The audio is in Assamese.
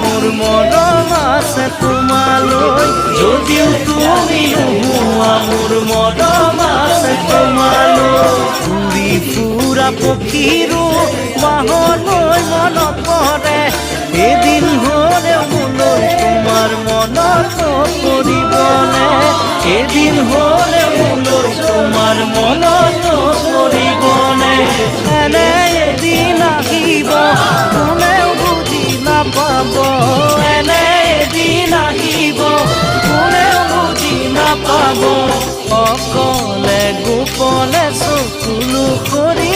মোৰ মৰম আছে তোমালৈ যদিও তুমি নোহোৱা মোৰ মৰম আছে তোমালৈ উৰি ফুৰা পক্ষীৰো বাহলৈ মনত পৰে এদিন হ'লেও মোলৈ তোমাৰ মনত পৰিবনে এদিন হ'লেও মোলৈ তোমাৰ মনত পৰিবনে এনে এদিন আহিব কোনেও বুজি নাপাব এনে এদিন আহিব কোনেও বুজি নাপাব অকলে গোপনে চকুলো কৰি